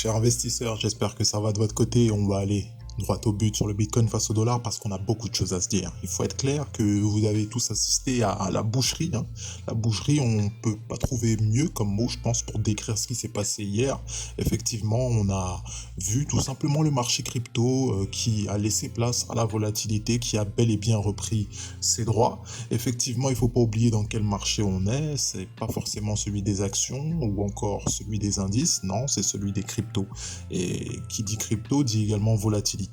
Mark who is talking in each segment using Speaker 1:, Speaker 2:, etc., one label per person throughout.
Speaker 1: chers investisseurs, j'espère que ça va de votre côté. On va aller droit au but sur le Bitcoin face au dollar parce qu'on a beaucoup de choses à se dire. Il faut être clair que vous avez tous assisté à la boucherie, hein. La boucherie, on peut pas trouver mieux comme mot, je pense, pour décrire ce qui s'est passé hier. Effectivement, on a vu tout simplement le marché crypto qui a laissé place à la volatilité, qui a bel et bien repris ses droits. Effectivement, il faut pas oublier dans quel marché on est. C'est pas forcément celui des actions ou encore celui des indices. Non, c'est celui des cryptos. Et qui dit crypto dit également volatilité.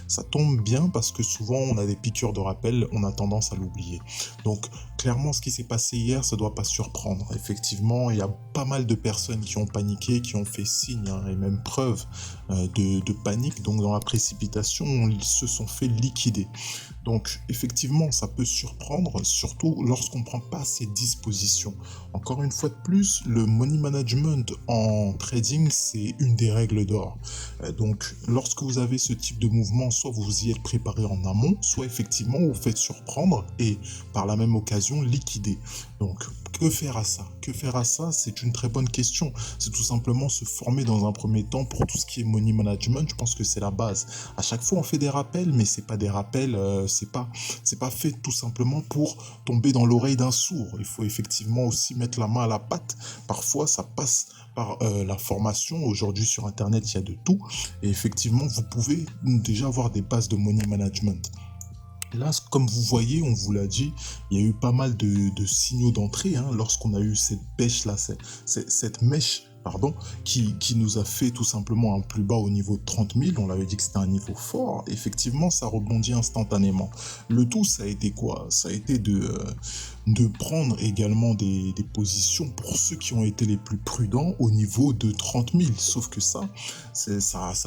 Speaker 1: Ça tombe bien parce que souvent on a des piqûres de rappel, on a tendance à l'oublier. Donc clairement ce qui s'est passé hier, ça doit pas surprendre. Effectivement, il y a pas mal de personnes qui ont paniqué, qui ont fait signe et même preuve de panique. Donc dans la précipitation, ils se sont fait liquider. Donc effectivement, ça peut surprendre, surtout lorsqu'on ne prend pas ses dispositions. Encore une fois de plus, le money management en trading, c'est une des règles d'or. Donc lorsque vous avez ce type de mouvement, soit vous y êtes préparé en amont, soit effectivement vous faites surprendre et par la même occasion liquider. Donc que faire à ça? Que faire à ça? C'est une très bonne question. C'est tout simplement se former dans un premier temps pour tout ce qui est money management. Je pense que c'est la base. À chaque fois, on fait des rappels, mais c'est pas des rappels, c'est pas fait tout simplement pour tomber dans l'oreille d'un sourd. Il faut effectivement aussi mettre la main à la pâte. Parfois, ça passe par la formation. Aujourd'hui, sur Internet, il y a de tout. Et effectivement, vous pouvez déjà avoir des bases de money management. Là, comme vous voyez, on vous l'a dit, il y a eu pas mal de signaux d'entrée lorsqu'on a eu cette pêche-là, cette mèche, pardon, qui nous a fait tout simplement un plus bas au niveau de 30 000. On l'avait dit que c'était un niveau fort. Effectivement, ça rebondit instantanément. Le tout, ça a été quoi? Ça a été de prendre également des positions pour ceux qui ont été les plus prudents au niveau de 30 000. Sauf que ça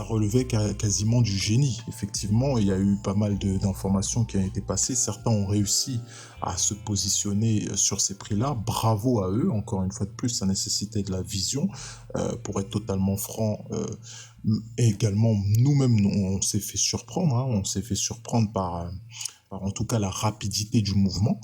Speaker 1: relevait quasiment du génie. Effectivement, il y a eu pas mal d'informations qui ont été passées. Certains ont réussi à se positionner sur ces prix-là. Bravo à eux. Encore une fois de plus, ça nécessitait de la vision. Pour être totalement franc, et également nous-mêmes, on s'est fait surprendre. On s'est fait surprendre par en tout cas la rapidité du mouvement.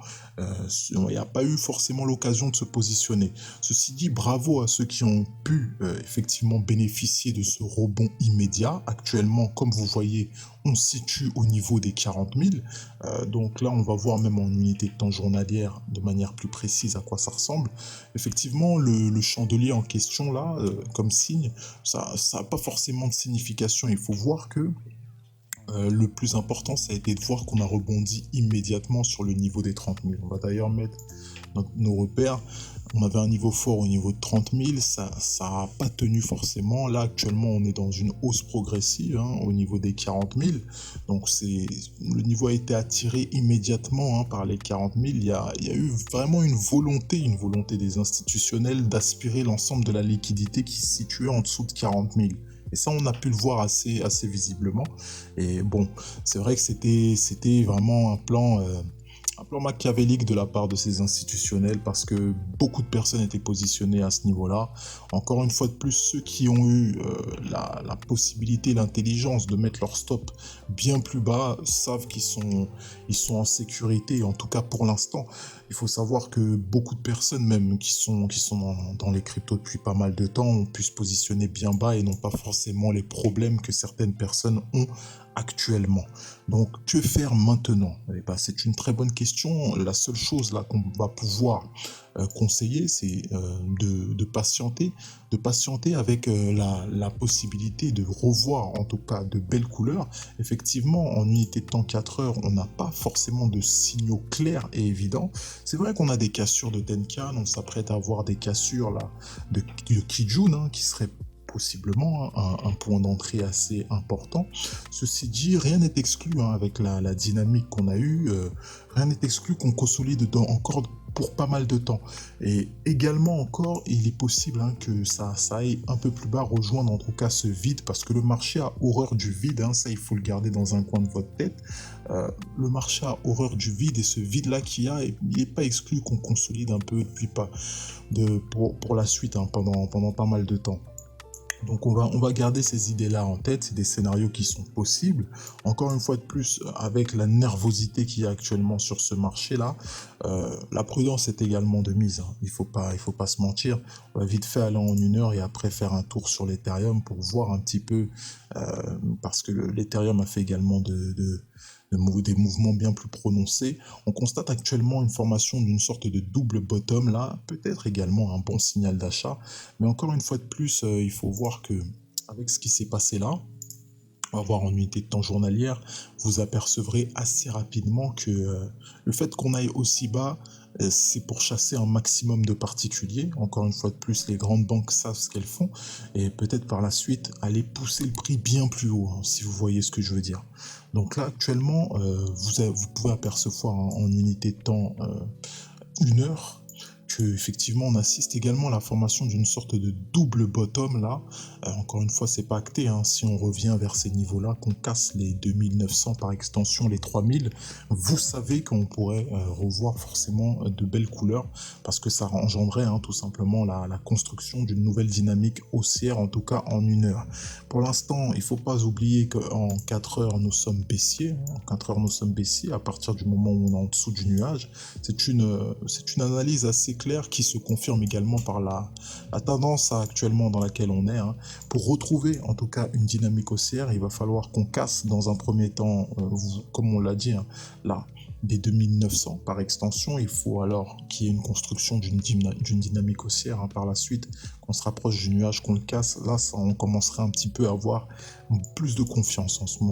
Speaker 1: Il n'y a pas eu forcément l'occasion de se positionner. Ceci dit, bravo à ceux qui ont pu effectivement bénéficier de ce rebond immédiat. Actuellement, comme vous voyez, on se situe au niveau des 40 000. Donc là, on va voir même en unité de temps journalière de manière plus précise à quoi ça ressemble. Effectivement, le chandelier en question, là, comme signe, ça n'a pas forcément de signification. Il faut voir que le plus important, ça a été de voir qu'on a rebondi immédiatement sur le niveau des 30 000. On va d'ailleurs mettre nos repères. On avait un niveau fort au niveau de 30 000, ça n'a pas tenu forcément. Là, actuellement, on est dans une hausse progressive au niveau des 40 000. Donc, le niveau a été attiré immédiatement par les 40 000. Il y a eu vraiment une volonté des institutionnels d'aspirer l'ensemble de la liquidité qui se situait en dessous de 40 000. Et ça, on a pu le voir assez visiblement. Et bon, c'est vrai que c'était vraiment un plan machiavélique de la part de ces institutionnels parce que beaucoup de personnes étaient positionnées à ce niveau-là. Encore une fois de plus, ceux qui ont eu la possibilité, l'intelligence de mettre leur stop bien plus bas savent ils sont en sécurité, en tout cas pour l'instant. Il faut savoir que beaucoup de personnes même qui sont dans les cryptos depuis pas mal de temps ont pu se positionner bien bas et n'ont pas forcément les problèmes que certaines personnes ont actuellement. Donc, que faire maintenant? Eh ben, c'est une très bonne question. La seule chose là qu'on va pouvoir conseiller, c'est de patienter avec la possibilité de revoir en tout cas de belles couleurs. Effectivement, en unité de temps 4 heures, on n'a pas forcément de signaux clairs et évidents. C'est vrai qu'on a des cassures de Tenkan, on s'apprête à avoir des cassures là de Kijun qui serait possiblement un point d'entrée assez important. Ceci dit, rien n'est exclu avec la dynamique qu'on a eue, rien n'est exclu qu'on consolide encore pour pas mal de temps. Et également encore, il est possible que ça aille un peu plus bas, rejoindre en tout cas ce vide, parce que le marché a horreur du vide, ça il faut le garder dans un coin de votre tête. Le marché a horreur du vide et ce vide-là qu'il y a, il n'est pas exclu qu'on consolide un peu pour la suite pendant pas mal de temps. Donc on va garder ces idées-là en tête, c'est des scénarios qui sont possibles. Encore une fois de plus, avec la nervosité qu'il y a actuellement sur ce marché-là, la prudence est également de mise, hein. Il faut pas se mentir. On va vite fait aller en 1 heure et après faire un tour sur l'Ethereum pour voir un petit peu, parce que l'Ethereum a fait également des mouvements bien plus prononcés. On constate actuellement une formation d'une sorte de double bottom là, peut-être également un bon signal d'achat. Mais encore une fois de plus, il faut voir que avec ce qui s'est passé là, on va voir en unité de temps journalière, vous apercevrez assez rapidement que le fait qu'on aille aussi bas, c'est pour chasser un maximum de particuliers. Encore une fois de plus, les grandes banques savent ce qu'elles font et peut-être par la suite aller pousser le prix bien plus haut, hein, si vous voyez ce que je veux dire. Donc là, actuellement, vous pouvez apercevoir en unité de temps 1 heure que effectivement on assiste également à la formation d'une sorte de double bottom là. Encore une fois, c'est pas acté, hein. Si on revient vers ces niveaux-là, qu'on casse les 2900 par extension, les 3000, vous savez qu'on pourrait revoir forcément de belles couleurs parce que ça engendrait, hein, tout simplement la construction d'une nouvelle dynamique haussière, en tout cas en 1 heure. Pour l'instant, il faut pas oublier qu'en 4 heures, nous sommes baissiers, hein. En 4 heures, nous sommes baissiers à partir du moment où on est en dessous du nuage. C'est une analyse assez claire qui se confirme également par la tendance actuellement dans laquelle on est, hein. Pour retrouver en tout cas une dynamique haussière, il va falloir qu'on casse dans un premier temps, comme on l'a dit, hein, là, des 2900 par extension. Il faut alors qu'il y ait une construction d'une dynamique haussière, hein, par la suite, qu'on se rapproche du nuage, qu'on le casse. Là, on commencerait un petit peu à avoir plus de confiance en ce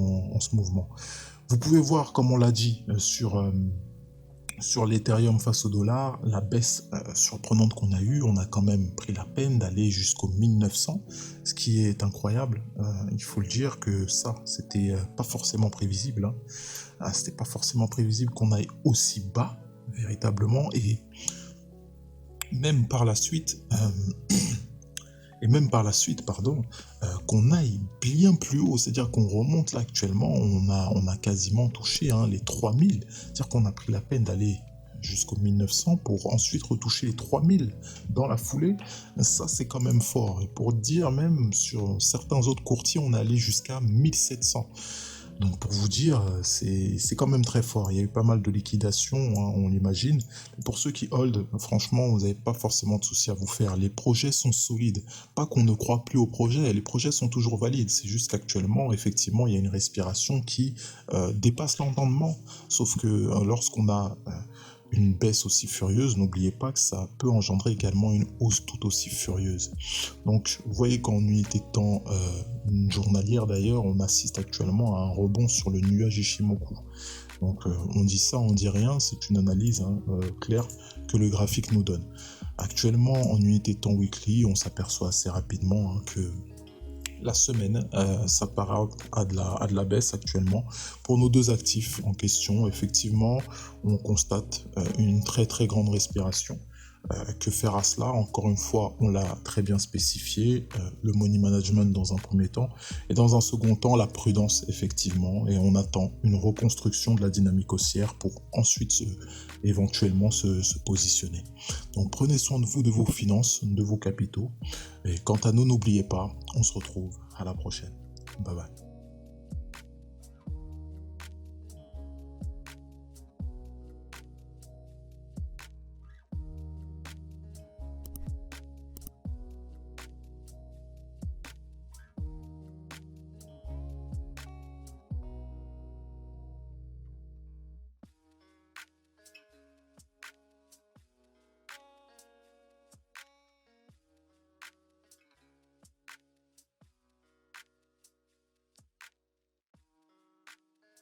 Speaker 1: mouvement. Vous pouvez voir, comme on l'a dit, sur l'Ethereum face au dollar, la baisse surprenante qu'on a eue, on a quand même pris la peine d'aller jusqu'au 1900, ce qui est incroyable. Il faut le dire que ça, c'était pas forcément prévisible, hein. C'était pas forcément prévisible qu'on aille aussi bas, véritablement, même par la suite, pardon, qu'on aille bien plus haut, c'est-à-dire qu'on remonte là actuellement, on a quasiment touché, hein, les 3000, c'est-à-dire qu'on a pris la peine d'aller jusqu'au 1900 pour ensuite retoucher les 3000 dans la foulée. Ça, c'est quand même fort. Et pour dire, même sur certains autres courtiers, on est allé jusqu'à 1700. Donc pour vous dire, c'est quand même très fort. Il y a eu pas mal de liquidations, hein, on l'imagine. Pour ceux qui hold, franchement, vous n'avez pas forcément de soucis à vous faire. Les projets sont solides. Pas qu'on ne croit plus aux projets, les projets sont toujours valides. C'est juste qu'actuellement, effectivement, il y a une respiration qui dépasse l'entendement. Sauf que lorsqu'on a une baisse aussi furieuse, n'oubliez pas que ça peut engendrer également une hausse tout aussi furieuse. Donc, vous voyez qu'en unité de temps journalière d'ailleurs, on assiste actuellement à un rebond sur le nuage Ishimoku. Donc, on dit ça, on dit rien, c'est une analyse, hein, claire que le graphique nous donne. Actuellement, en unité de temps weekly, on s'aperçoit assez rapidement, hein, que la semaine s'apparente à de la baisse actuellement. Pour nos deux actifs en question, effectivement, on constate une très très grande respiration. Que faire à cela? Encore une fois, on l'a très bien spécifié, le money management dans un premier temps, et dans un second temps, la prudence, effectivement, et on attend une reconstruction de la dynamique haussière pour ensuite éventuellement se positionner. Donc prenez soin de vous, de vos finances, de vos capitaux, et quant à nous, n'oubliez pas, on se retrouve à la prochaine. Bye bye.